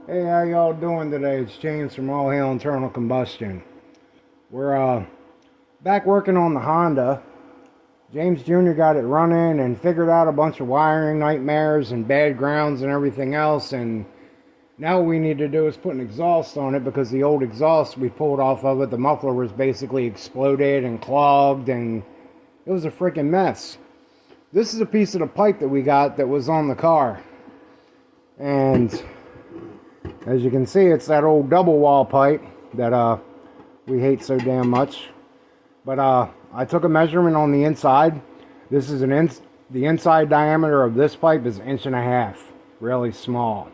Hey, how y'all doing today? It's James from All Hail Internal Combustion. We're back working on the Honda. James Jr. got it running and figured out a bunch of wiring nightmares and bad grounds and everything else. And now what we need to do is put an exhaust on it because the old exhaust we pulled off of it, the muffler was basically exploded and clogged and it was a freaking mess. This is a piece of the pipe that we got that was on the car. And as you can see, it's that old double wall pipe that we hate so damn much. But I took a measurement on the inside. This is the inside diameter of this pipe is 1.5 inches, really small.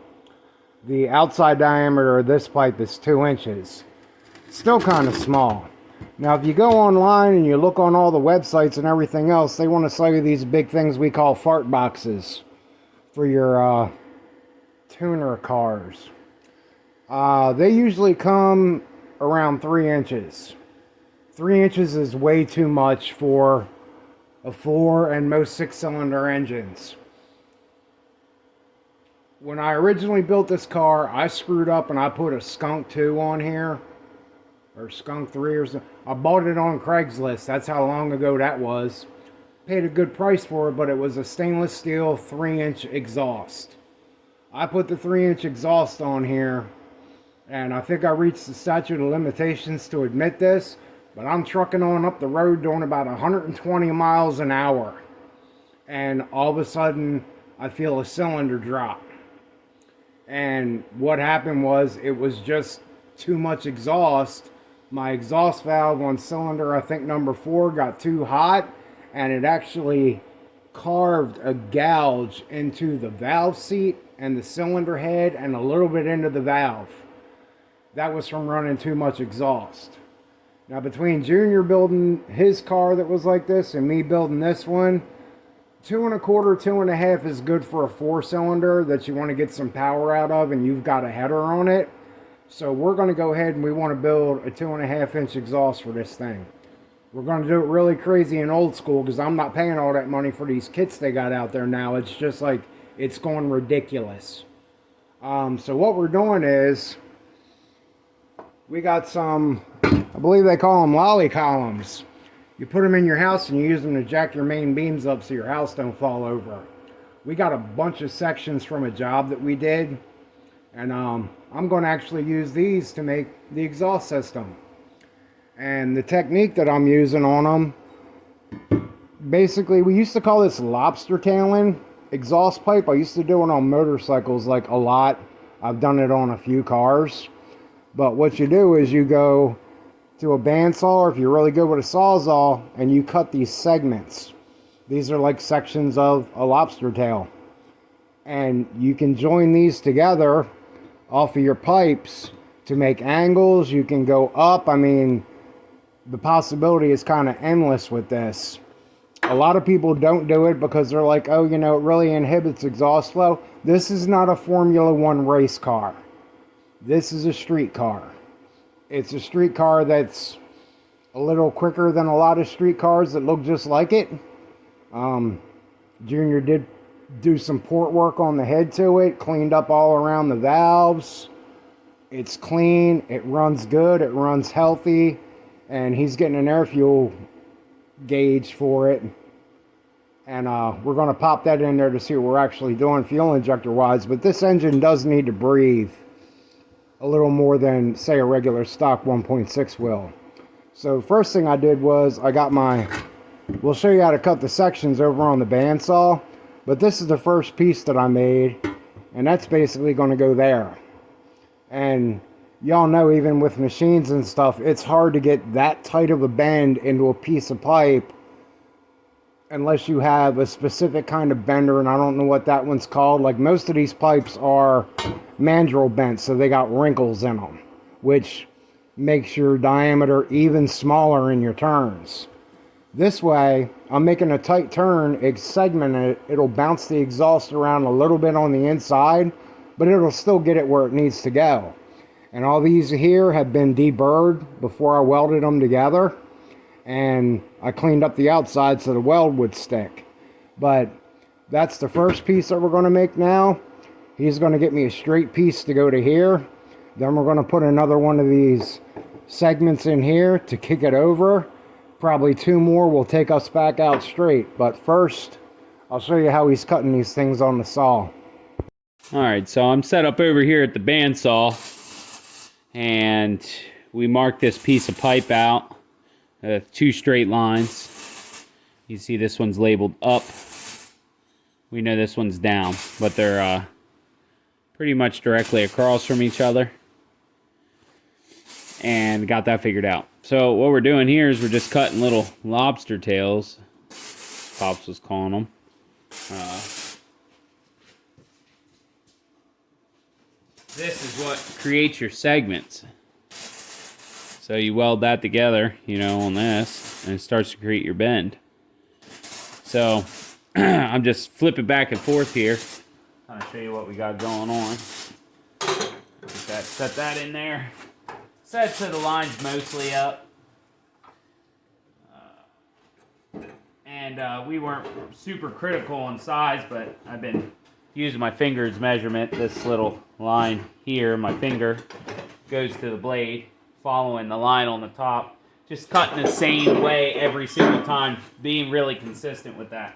The outside diameter of this pipe is 2 inches, still kind of small. Now, if you go online and you look on all the websites and everything else, they want to sell you these big things we call fart boxes for your tuner cars. They usually come around 3 inches. 3 inches is way too much for a 4 and most 6-cylinder engines. When I originally built this car, I screwed up and I put a Skunk 2 on here, or Skunk 3 or something. I bought it on Craigslist. That's how long ago that was. Paid a good price for it, but it was a stainless steel 3-inch exhaust. I put the 3-inch exhaust on here. And I think I reached the statute of limitations to admit this, but I'm trucking on up the road doing about 120 miles an hour. And all of a sudden, I feel a cylinder drop. And what happened was, it was just too much exhaust. My exhaust valve on cylinder, I think number 4, got too hot, and it actually carved a gouge into the valve seat and the cylinder head and a little bit into the valve. That was from running too much exhaust. Now, between Junior building his car that was like this and me building this one, 2.25, 2.5 is good for a 4-cylinder that you want to get some power out of and you've got a header on it. So we're going to go ahead and we want to build a 2.5-inch exhaust for this thing. We're going to do it really crazy and old school because I'm not paying all that money for these kits they got out there now. It's just like, it's going ridiculous. So what we're doing is, we got some, I believe they call them lolly columns. You put them in your house and you use them to jack your main beams up so your house don't fall over. We got a bunch of sections from a job that we did. And I'm going to actually use these to make the exhaust system. And the technique that I'm using on them, basically we used to call this lobster tailing exhaust pipe. I used to do it on motorcycles like a lot. I've done it on a few cars. But what you do is you go to a bandsaw, or if you're really good with a sawzall, and you cut these segments. These are like sections of a lobster tail. And you can join these together off of your pipes to make angles. You can go up. I mean, the possibility is kind of endless with this. A lot of people don't do it because they're like, oh, you know, it really inhibits exhaust flow. This is not a Formula One race car. This is a street car. It's a street car that's a little quicker than a lot of street cars that look just like it. Junior did do some port work on the head to it, cleaned up all around the valves. It's clean, it runs good, it runs healthy, and he's getting an air fuel gauge for it. And we're going to pop that in there to see what we're actually doing fuel injector wise. But this engine does need to breathe a little more than, say, a regular stock 1.6 will. So first thing I did was I got we'll show you how to cut the sections over on the bandsaw, but this is the first piece that I made, and that's basically going to go there. And y'all know, even with machines and stuff, it's hard to get that tight of a bend into a piece of pipe unless you have a specific kind of bender, and I don't know what that one's called. Like, most of these pipes are mandrel bent, so they got wrinkles in them, which makes your diameter even smaller in your turns. This way, I'm making a tight turn, segment it, it'll bounce the exhaust around a little bit on the inside, but it'll still get it where it needs to go. And all these here have been deburred before I welded them together. And I cleaned up the outside so the weld would stick. But that's the first piece that we're going to make now. He's going to get me a straight piece to go to here. Then we're going to put another one of these segments in here to kick it over. Probably 2 more will take us back out straight. But first, I'll show you how he's cutting these things on the saw. Alright, so I'm set up over here at the bandsaw. And we marked this piece of pipe out with 2 straight lines. You see this one's labeled up. We know this one's down, but they're pretty much directly across from each other. And got that figured out. So what we're doing here is we're just cutting little lobster tails. Pops was calling them. This is what creates your segments. So you weld that together, you know, on this, and it starts to create your bend. So I'm just flipping back and forth here. Kind of show you what we got going on. Set that in there. Set so the line's mostly up. And we weren't super critical on size, but I've been using my finger as measurement. This little line here, my finger, goes to the blade, following the line on the top. Just cutting the same way every single time, being really consistent with that.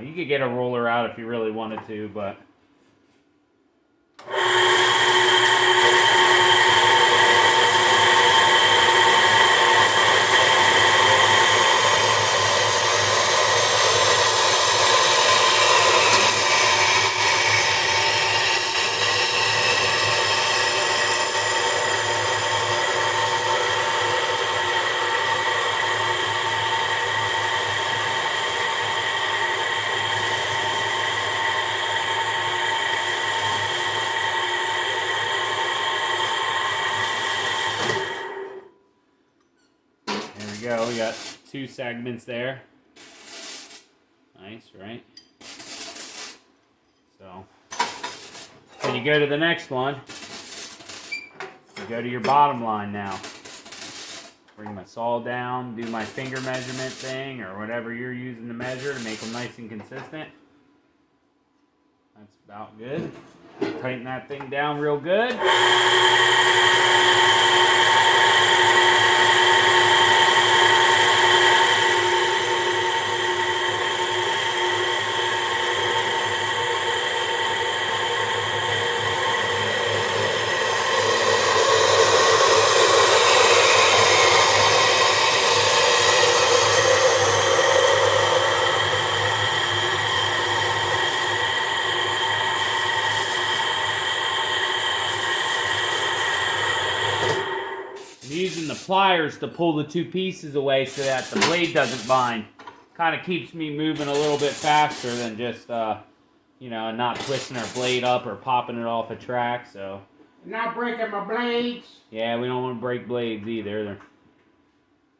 You could get a roller out if you really wanted to, but... Go. We got 2 segments there. Nice, right? So, when you go to the next one, you go to your bottom line now. Bring my saw down, do my finger measurement thing, or whatever you're using to measure to make them nice and consistent. That's about good. Tighten that thing down real good. Using the pliers to pull the 2 pieces away so that the blade doesn't bind. Kind of keeps me moving a little bit faster than just, you know, not twisting our blade up or popping it off a track, so. Not breaking my blades. Yeah, we don't want to break blades either.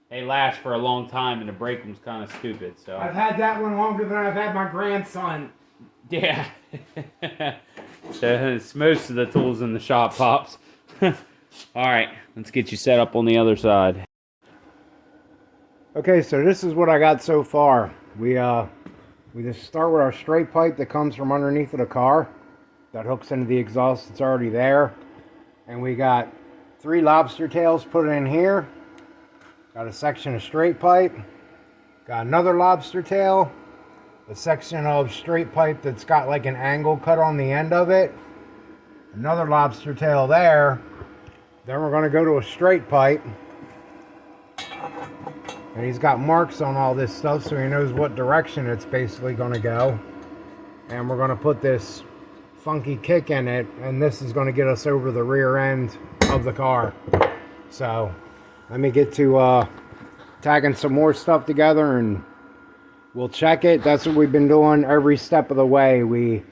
They last for a long time and to break them's kind of stupid, so. I've had that one longer than I've had my grandson. Yeah. It's most of the tools in the shop, Pops. Alright, let's get you set up on the other side. Okay, so this is what I got so far. We just start with our straight pipe that comes from underneath of the car. That hooks into the exhaust that's already there. And we got 3 lobster tails put in here. Got a section of straight pipe. Got another lobster tail. A section of straight pipe that's got like an angle cut on the end of it. Another lobster tail there. Then we're going to go to a straight pipe. And he's got marks on all this stuff so he knows what direction it's basically going to go. And we're going to put this funky kick in it. And this is going to get us over the rear end of the car. So let me get to tagging some more stuff together and we'll check it. That's what we've been doing every step of the way. We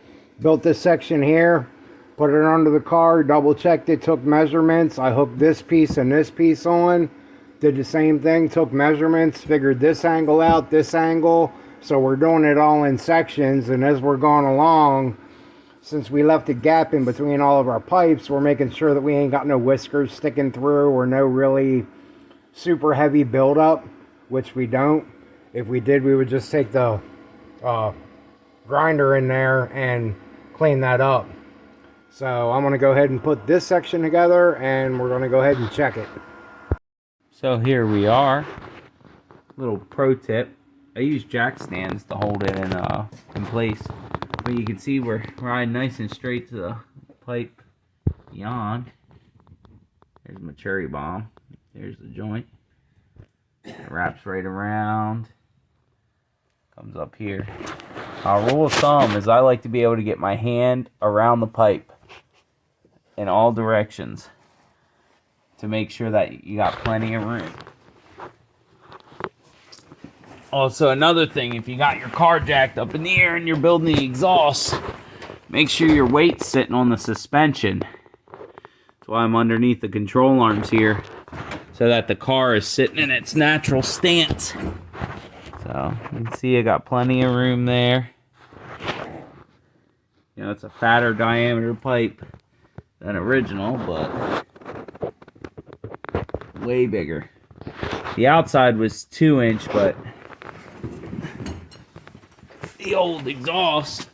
built this section here. Put it under the car, double checked it, took measurements. I hooked this piece and this piece on. Did the same thing, took measurements, figured this angle out, this angle. So we're doing it all in sections, and as we're going along, since we left a gap in between all of our pipes, we're making sure that we ain't got no whiskers sticking through or no really super heavy buildup, which we don't. If we did, we would just take the grinder in there and clean that up. So I'm going to go ahead and put this section together, and we're going to go ahead and check it. So here we are. Little pro tip. I use jack stands to hold it in place. But you can see we're riding nice and straight to the pipe beyond. There's my cherry bomb. There's the joint. It wraps right around. Comes up here. Rule of thumb is I like to be able to get my hand around the pipe in all directions to make sure that you got plenty of room. Also, another thing, if you got your car jacked up in the air and you're building the exhaust, make sure your weight's sitting on the suspension. That's why I'm underneath the control arms here, so that the car is sitting in its natural stance. So, you can see I got plenty of room there. You know, it's a fatter diameter pipe than original, but way bigger. The outside was 2-inch, but the old exhaust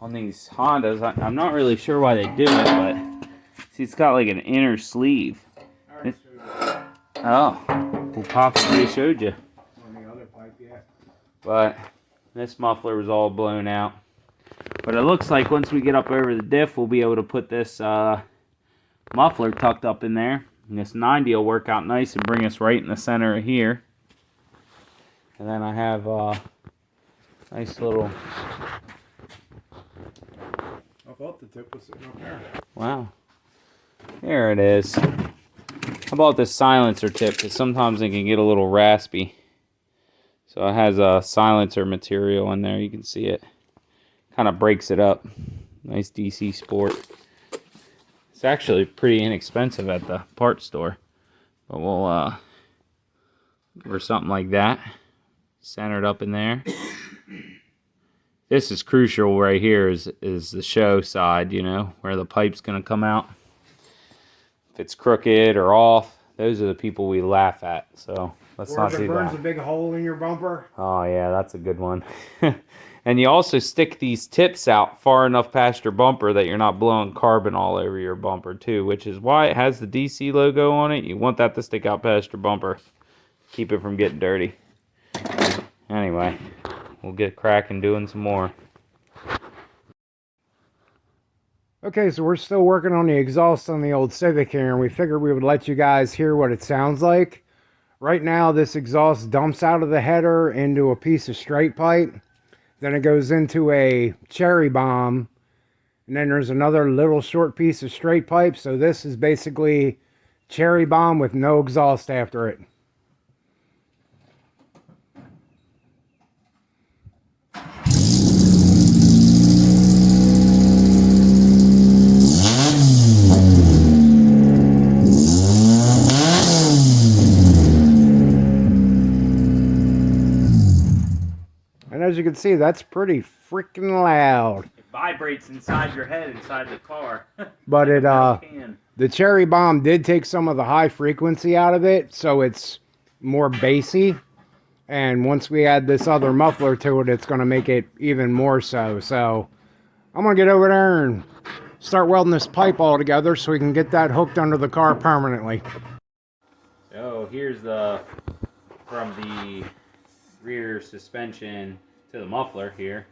on these Hondas, I'm not really sure why they do it, but see, it's got like an inner sleeve. Oh, well, possibly showed you. On the other pipe, yeah. But this muffler was all blown out. But it looks like once we get up over the diff, we'll be able to put this muffler tucked up in there. And this 90 will work out nice and bring us right in the center of here. And then I have a nice little... I thought the tip was sitting up there. Wow. There it is. How about this silencer tip? Because sometimes it can get a little raspy. So it has a silencer material in there. You can see it. Kind of breaks it up. Nice DC Sport. It's actually pretty inexpensive at the parts store. But we'll give her something like that. Centered up in there. This is crucial right here is the show side, you know, where the pipe's going to come out. If it's crooked or off, those are the people we laugh at. So let's not do that. Or if it burns a big hole in your bumper. Oh, yeah, that's a good one. And you also stick these tips out far enough past your bumper that you're not blowing carbon all over your bumper too, which is why it has the DC logo on it. You want that to stick out past your bumper. Keep it from getting dirty. Anyway, we'll get cracking doing some more. Okay, so we're still working on the exhaust on the old Civic here, and we figured we would let you guys hear what it sounds like. Right now, this exhaust dumps out of the header into a piece of straight pipe. Then it goes into a cherry bomb, and then there's another little short piece of straight pipe. So this is basically cherry bomb with no exhaust after it. And as you can see, that's pretty freaking loud. It vibrates inside your head, inside the car. But it, the cherry bomb did take some of the high frequency out of it, so it's more bassy. And once we add this other muffler to it, it's going to make it even more so. So I'm going to get over there and start welding this pipe all together so we can get that hooked under the car permanently. So here's from the rear suspension to the muffler here.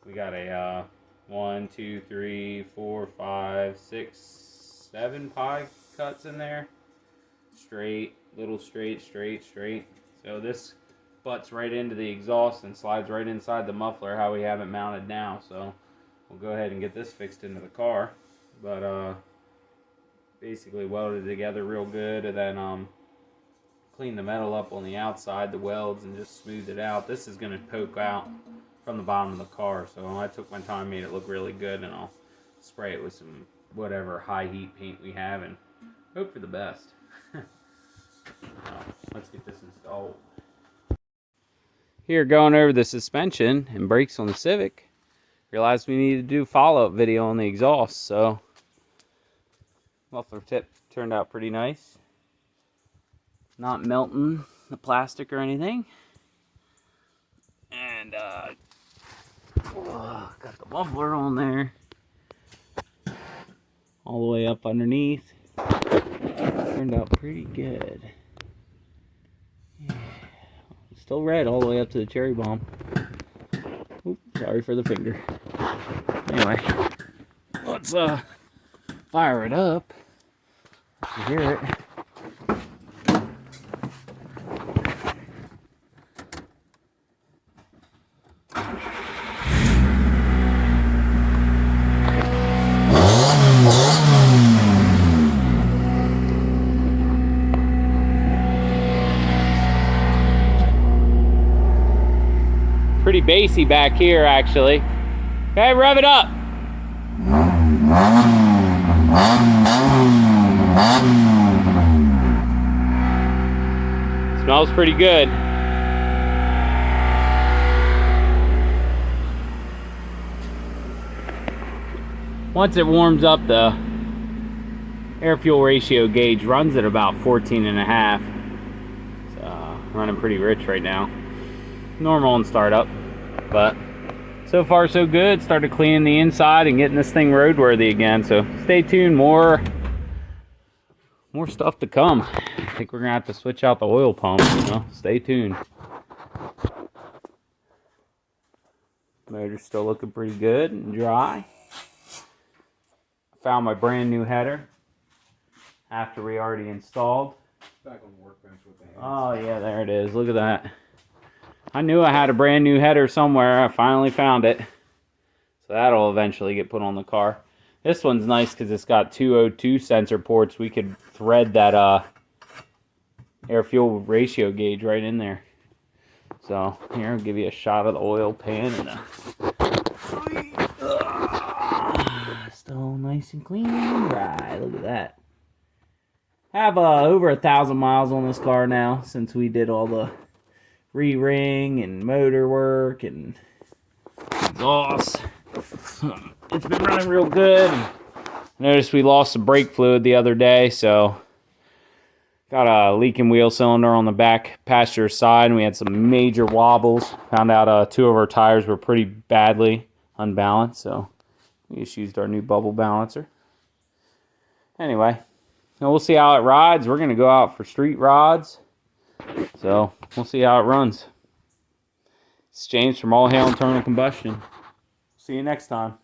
We got a 1, 2, 3, 4, 5, 6, 7 pie cuts in there. Straight, little straight, straight, straight. So this butts right into the exhaust and slides right inside the muffler, how we have it mounted now. So we'll go ahead and get this fixed into the car. But basically welded it together real good, and then clean the metal up on the outside, the welds, and just smooth it out. This is going to poke out from the bottom of the car, so I took my time, made it look really good, and I'll spray it with some whatever high heat paint we have and hope for the best. Let's get this installed. Here, going over the suspension and brakes on the Civic, realized we needed to do a follow-up video on the exhaust, so muffler tip turned out pretty nice. Not melting the plastic or anything. And Oh, got the muffler on there. All the way up underneath. Turned out pretty good. Yeah. Still red all the way up to the cherry bomb. Oop, sorry for the finger. Anyway, let's fire it up. You hear it. Pretty bassy back here, actually. Okay, rev it up. Smells pretty good. Once it warms up, the air-fuel ratio gauge runs at about 14.5. It's running pretty rich right now. Normal in startup, but so far so good. Started cleaning the inside and getting this thing roadworthy again, so stay tuned. More stuff to come. I think we're gonna have to switch out the oil pump, you know. Stay tuned. Motor's still looking pretty good and dry. Found my brand new header after we already installed. Back on the workbench with the hands. Oh yeah, there it is. Look at that. I knew I had a brand new header somewhere. I finally found it. So that'll eventually get put on the car. This one's nice because it's got 202 sensor ports. We could thread that air-fuel ratio gauge right in there. So here, I'll give you a shot of the oil pan. And still nice and clean and dry. Look at that. Have over 1,000 miles on this car now since we did all the re-ring and motor work and exhaust. It's been running real good. Noticed we lost some brake fluid the other day, so got a leaking wheel cylinder on the back passenger side, and we had some major wobbles. Found out 2 of our tires were pretty badly unbalanced, so we just used our new bubble balancer. Anyway, we'll see how it rides. We're going to go out for street rods. So, we'll see how it runs. It's James from All Hail Internal Combustion. See you next time.